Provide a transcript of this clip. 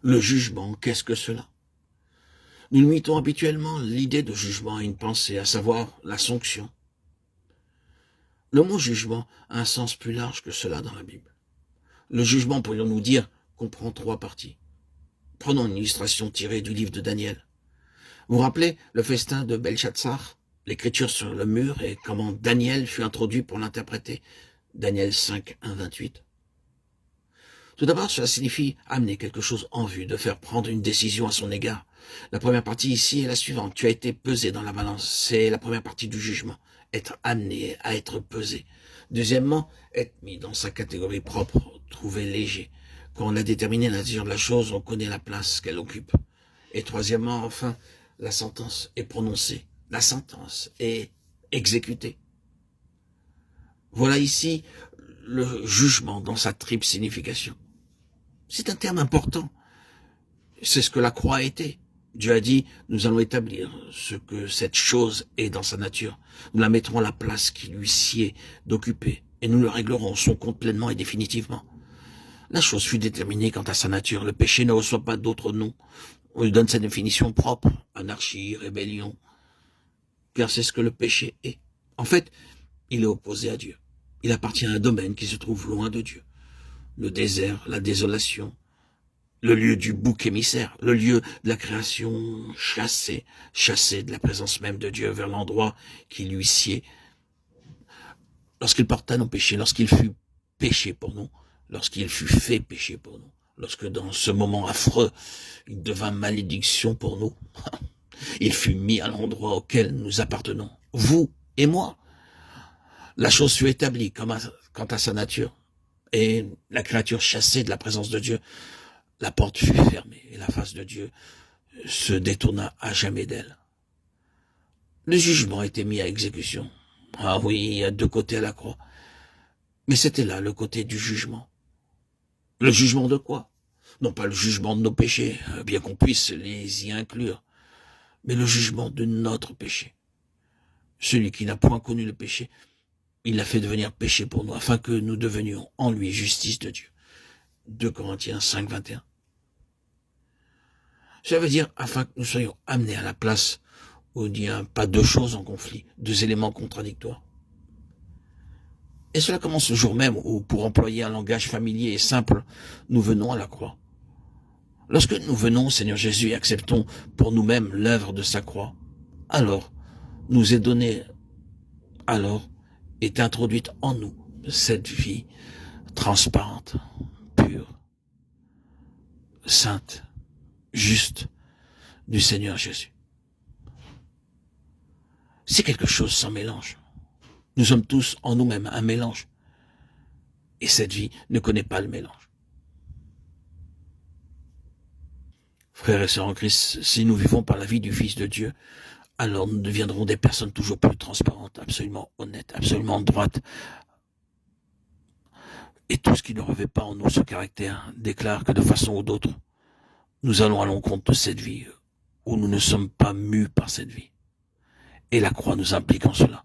Le jugement, qu'est-ce que cela? Nous limitons habituellement l'idée de jugement à une pensée, à savoir la sanction. Le mot jugement a un sens plus large que cela dans la Bible. Le jugement, pourrions-nous dire, comprend trois parties. Prenons une illustration tirée du livre de Daniel. Vous vous rappelez le festin de Belshazzar, l'écriture sur le mur et comment Daniel fut introduit pour l'interpréter. Daniel 5, 1, 28. Tout d'abord, cela signifie amener quelque chose en vue, de faire prendre une décision à son égard. La première partie ici est la suivante. Tu as été pesé dans la balance. C'est la première partie du jugement. Être amené à être pesé. Deuxièmement, être mis dans sa catégorie propre, trouvé léger. Quand on a déterminé la nature de la chose, on connaît la place qu'elle occupe. Et troisièmement, enfin, la sentence est prononcée. La sentence est exécutée. Voilà ici le jugement dans sa triple signification. C'est un terme important. C'est ce que la croix a été. Dieu a dit, nous allons établir ce que cette chose est dans sa nature. Nous la mettrons à la place qui lui sied d'occuper, et nous le réglerons son compte pleinement et définitivement. La chose fut déterminée quant à sa nature. Le péché ne reçoit pas d'autre nom. On lui donne sa définition propre, anarchie, rébellion, car c'est ce que le péché est. En fait, il est opposé à Dieu. Il appartient à un domaine qui se trouve loin de Dieu. Le désert, la désolation, le lieu du bouc émissaire, le lieu de la création chassé de la présence même de Dieu vers l'endroit qui lui sied. Lorsqu'il porta nos péchés, lorsqu'il fut péché pour nous, lorsqu'il fut fait péché pour nous, lorsque dans ce moment affreux, il devint malédiction pour nous, il fut mis à l'endroit auquel nous appartenons, vous et moi. La chose fut établie quant à sa nature, et la créature chassée de la présence de Dieu, la porte fut fermée, et la face de Dieu se détourna à jamais d'elle. Le jugement était mis à exécution. Ah oui, il y a deux côtés à la croix. Mais c'était là le côté du jugement. Le jugement de quoi? Non pas le jugement de nos péchés, bien qu'on puisse les y inclure, mais le jugement de notre péché. Celui qui n'a point connu le péché, il l'a fait devenir péché pour nous, afin que nous devenions en lui justice de Dieu. 2 Corinthiens 5, 21. Ça veut dire afin que nous soyons amenés à la place où il n'y a pas deux choses en conflit, deux éléments contradictoires. Et cela commence le jour même où, pour employer un langage familier et simple, nous venons à la croix. Lorsque nous venons au Seigneur Jésus et acceptons pour nous-mêmes l'œuvre de sa croix, alors nous est donné, alors est introduite en nous cette vie transparente, pure, sainte, juste du Seigneur Jésus. C'est quelque chose sans mélange. Nous sommes tous en nous-mêmes un mélange. Et cette vie ne connaît pas le mélange. Frères et sœurs en Christ, si nous vivons par la vie du Fils de Dieu, alors nous deviendrons des personnes toujours plus transparentes, absolument honnêtes, absolument droites. Et tout ce qui ne revêt pas en nous ce caractère déclare que de façon ou d'autre, nous allons à l'encontre de cette vie où nous ne sommes pas mus par cette vie. Et la croix nous implique en cela.